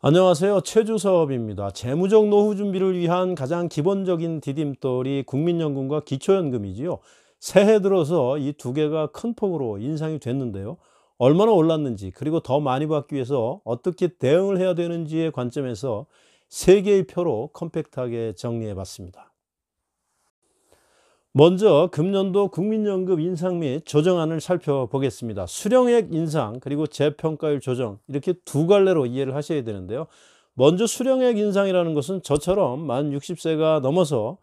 안녕하세요. 최주섭입니다. 재무적 노후 준비를 위한 가장 기본적인 디딤돌이 국민연금과 기초연금이지요. 새해 들어서 이 두 개가 큰 폭으로 인상이 됐는데요. 얼마나 올랐는지, 그리고 더 많이 받기 위해서 어떻게 대응을 해야 되는지의 관점에서 세 개의 표로 컴팩트하게 정리해 봤습니다. 먼저 금년도 국민연금 인상 및 조정안을 살펴보겠습니다. 수령액 인상 그리고 재평가율 조정, 이렇게 두 갈래로 이해를 하셔야 되는데요. 먼저 수령액 인상이라는 것은 저처럼 만 60세가 넘어서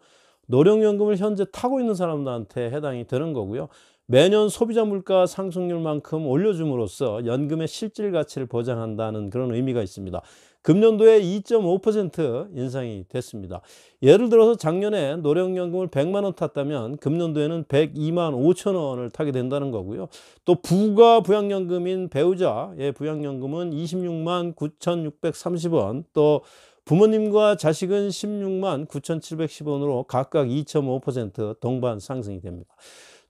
노령연금을 현재 타고 있는 사람들한테 해당이 되는 거고요. 매년 소비자 물가 상승률만큼 올려줌으로써 연금의 실질 가치를 보장한다는 그런 의미가 있습니다. 금년도에 2.5% 인상이 됐습니다. 예를 들어서 작년에 노령연금을 100만 원 탔다면 금년도에는 102만 5천 원을 타게 된다는 거고요. 또 부가 부양연금인 배우자의 부양연금은 26만 9,630원, 또 부모님과 자식은 16만 9,710원으로 각각 2.5% 동반 상승이 됩니다.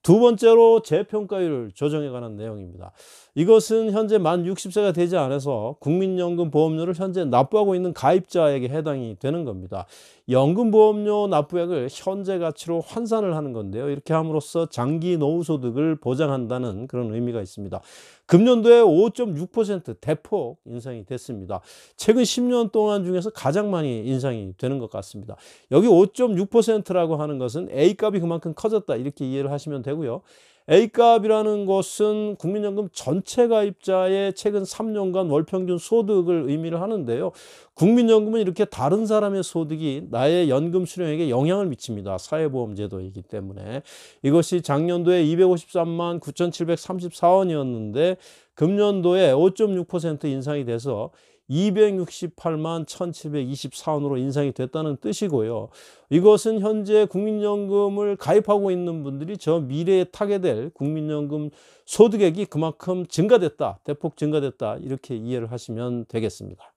두 번째로 재평가율 조정에 관한 내용입니다. 이것은 현재 만 60세가 되지 않아서 국민연금 보험료를 현재 납부하고 있는 가입자에게 해당이 되는 겁니다. 연금보험료 납부액을 현재 가치로 환산을 하는 건데요. 이렇게 함으로써 장기 노후소득을 보장한다는 그런 의미가 있습니다. 금년도에 5.6% 대폭 인상이 됐습니다. 최근 10년 동안 중에서 가장 많이 인상이 되는 것 같습니다. 여기 5.6%라고 하는 것은 A값이 그만큼 커졌다, 이렇게 이해를 하시면 되고요. A값이라는 것은 국민연금 전체 가입자의 최근 3년간 월평균 소득을 의미를 하는데요. 국민연금은 이렇게 다른 사람의 소득이 나의 연금 수령액에 영향을 미칩니다. 사회보험제도이기 때문에. 이것이 작년도에 253만 9,734원이었는데 금년도에 5.6% 인상이 돼서 268만 1,724원으로 인상이 됐다는 뜻이고요. 이것은 현재 국민연금을 가입하고 있는 분들이 저 미래에 타게 될 국민연금 소득액이 그만큼 증가됐다, 대폭 증가됐다, 이렇게 이해를 하시면 되겠습니다.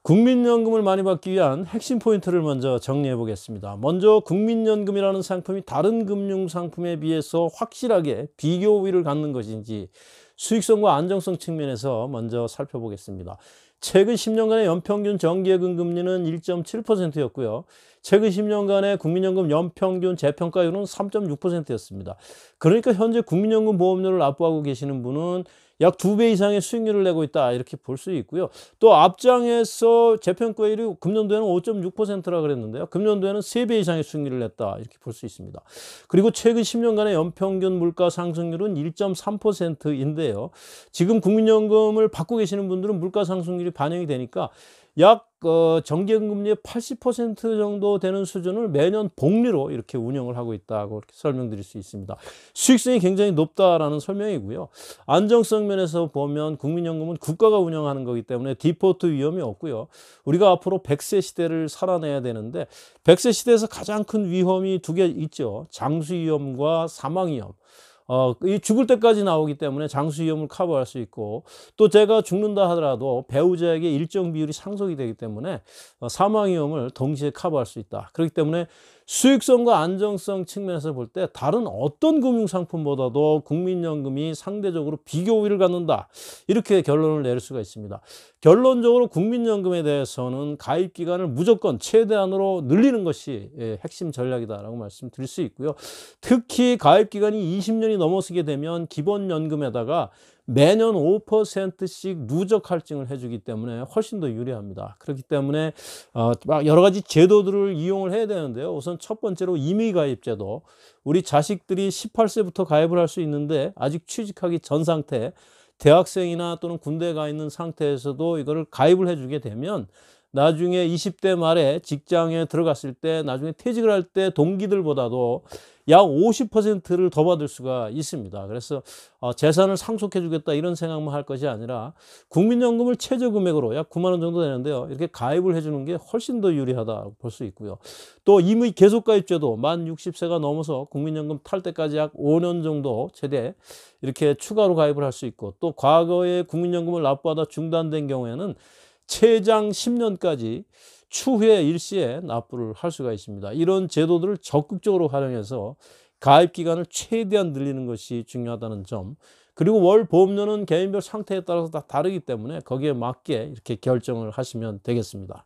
국민연금을 많이 받기 위한 핵심 포인트를 먼저 정리해 보겠습니다. 먼저 국민연금이라는 상품이 다른 금융상품에 비해서 확실하게 비교 우위를 갖는 것인지 수익성과 안정성 측면에서 먼저 살펴보겠습니다. 최근 10년간의 연평균 정기예금 금리는 1.7%였고요. 최근 10년간의 국민연금 연평균 재평가율은 3.6%였습니다. 그러니까 현재 국민연금 보험료를 납부하고 계시는 분은 약 2배 이상의 수익률을 내고 있다, 이렇게 볼 수 있고요. 또 앞장에서 재평가율이 금년도에는 5.6%라 그랬는데요. 금년도에는 3배 이상의 수익률을 냈다, 이렇게 볼 수 있습니다. 그리고 최근 10년간의 연평균 물가 상승률은 1.3%인데요. 지금 국민연금을 받고 계시는 분들은 물가 상승률이 반영이 되니까 약 정기예금 금리의 80% 정도 되는 수준을 매년 복리로 이렇게 운영을 하고 있다고 이렇게 설명드릴 수 있습니다. 수익성이 굉장히 높다라는 설명이고요. 안정성 면에서 보면 국민연금은 국가가 운영하는 거기 때문에 디포트 위험이 없고요. 우리가 앞으로 100세 시대를 살아내야 되는데 100세 시대에서 가장 큰 위험이 두 개 있죠. 장수위험과 사망위험. 이 죽을 때까지 나오기 때문에 장수위험을 커버할 수 있고, 또 제가 죽는다 하더라도 배우자에게 일정 비율이 상속이 되기 때문에 사망위험을 동시에 커버할 수 있다. 그렇기 때문에 수익성과 안정성 측면에서 볼 때 다른 어떤 금융상품보다도 국민연금이 상대적으로 비교 우위를 갖는다, 이렇게 결론을 내릴 수가 있습니다. 결론적으로 국민연금에 대해서는 가입기간을 무조건 최대한으로 늘리는 것이 핵심 전략이다라고 말씀드릴 수 있고요. 특히 가입기간이 20년이 넘어서게 되면 기본연금에다가 매년 5%씩 누적 할증을 해주기 때문에 훨씬 더 유리합니다. 그렇기 때문에 여러 가지 제도들을 이용을 해야 되는데요. 우선 첫 번째로 임의가입제도. 우리 자식들이 18세부터 가입을 할 수 있는데 아직 취직하기 전 상태, 대학생이나 또는 군대에 가 있는 상태에서도 이거를 가입을 해주게 되면 나중에 20대 말에 직장에 들어갔을 때, 나중에 퇴직을 할 때 동기들보다도 약 50%를 더 받을 수가 있습니다. 그래서 재산을 상속해 주겠다, 이런 생각만 할 것이 아니라 국민연금을 최저금액으로 약 9만 원 정도 되는데요. 이렇게 가입을 해 주는 게 훨씬 더 유리하다고 볼 수 있고요. 또 임의 계속가입제도, 만 60세가 넘어서 국민연금 탈 때까지 약 5년 정도 최대 이렇게 추가로 가입을 할 수 있고, 또 과거에 국민연금을 납부하다 중단된 경우에는 최장 10년까지 추후에 일시에 납부를 할 수가 있습니다. 이런 제도들을 적극적으로 활용해서 가입 기간을 최대한 늘리는 것이 중요하다는 점, 그리고 월 보험료는 개인별 상태에 따라서 다 다르기 때문에 거기에 맞게 이렇게 결정을 하시면 되겠습니다.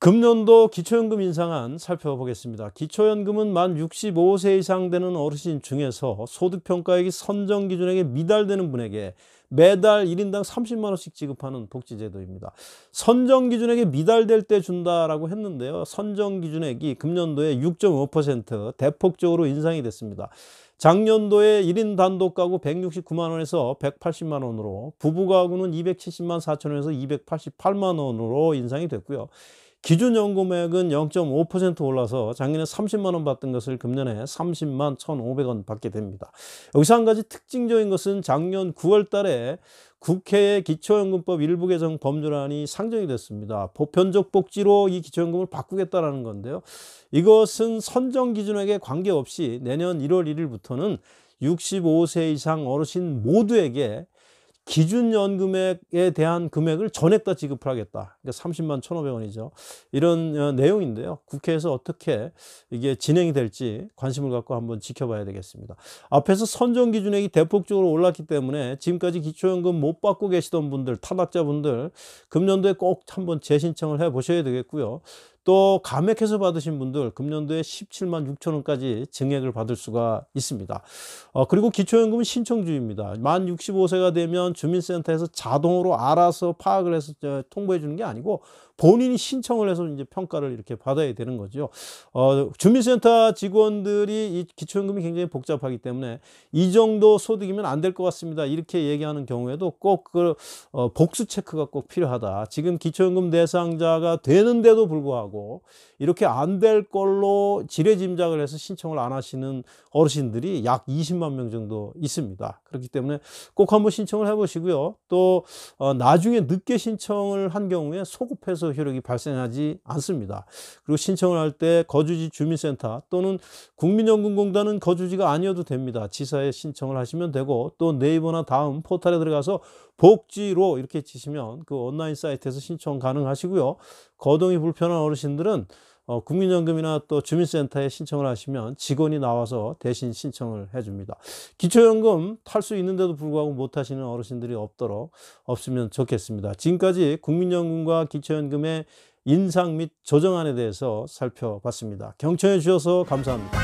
금년도 기초연금 인상안 살펴보겠습니다. 기초연금은 만 65세 이상 되는 어르신 중에서 소득평가액이 선정기준액에 미달되는 분에게 매달 1인당 30만 원씩 지급하는 복지제도입니다. 선정기준액에 미달될 때 준다라고 했는데요. 선정기준액이 금년도에 6.5% 대폭적으로 인상이 됐습니다. 작년도에 1인 단독 가구 169만 원에서 180만 원으로, 부부 가구는 270만 4천 원에서 288만 원으로 인상이 됐고요. 기준연금액은 0.5% 올라서 작년에 30만 원 받던 것을 금년에 30만 1,500원 받게 됩니다. 여기서 한 가지 특징적인 것은 작년 9월 달에 국회의 기초연금법 일부 개정 법률안이 상정이 됐습니다. 보편적 복지로 이 기초연금을 바꾸겠다라는 건데요. 이것은 선정 기준액에 관계없이 내년 1월 1일부터는 65세 이상 어르신 모두에게 기준연금액에 대한 금액을 전액 다 지급을 하겠다. 그러니까 30만 1,500원이죠. 이런 내용인데요. 국회에서 어떻게 이게 진행이 될지 관심을 갖고 한번 지켜봐야 되겠습니다. 앞에서 선정 기준액이 대폭적으로 올랐기 때문에 지금까지 기초연금 못 받고 계시던 분들, 탈락자분들 금년도에 꼭 한번 재신청을 해 보셔야 되겠고요. 또 감액해서 받으신 분들 금년도에 17만 6천 원까지 증액을 받을 수가 있습니다. 그리고 기초연금은 신청주의입니다. 만 65세가 되면 주민센터에서 자동으로 알아서 파악을 해서 통보해 주는 게 아니고 본인이 신청을 해서 이제 평가를 이렇게 받아야 되는 거죠. 주민센터 직원들이 이 기초연금이 굉장히 복잡하기 때문에 이 정도 소득이면 안 될 것 같습니다. 이렇게 얘기하는 경우에도 꼭 그 복수 체크가 꼭 필요하다. 지금 기초연금 대상자가 되는데도 불구하고 이렇게 안 될 걸로 지레짐작을 해서 신청을 안 하시는 어르신들이 약 20만 명 정도 있습니다. 그렇기 때문에 꼭 한번 신청을 해보시고요. 또 나중에 늦게 신청을 한 경우에 소급해서 효력이 발생하지 않습니다. 그리고 신청을 할 때 거주지 주민센터 또는 국민연금공단은 거주지가 아니어도 됩니다. 지사에 신청을 하시면 되고, 또 네이버나 다음 포털에 들어가서 복지로 이렇게 치시면 그 온라인 사이트에서 신청 가능하시고요. 거동이 불편한 어르신들은 국민연금이나 또 주민센터에 신청을 하시면 직원이 나와서 대신 신청을 해줍니다. 기초연금 탈 수 있는데도 불구하고 못 하시는 어르신들이 없으면 좋겠습니다. 지금까지 국민연금과 기초연금의 인상 및 조정안에 대해서 살펴봤습니다. 경청해 주셔서 감사합니다.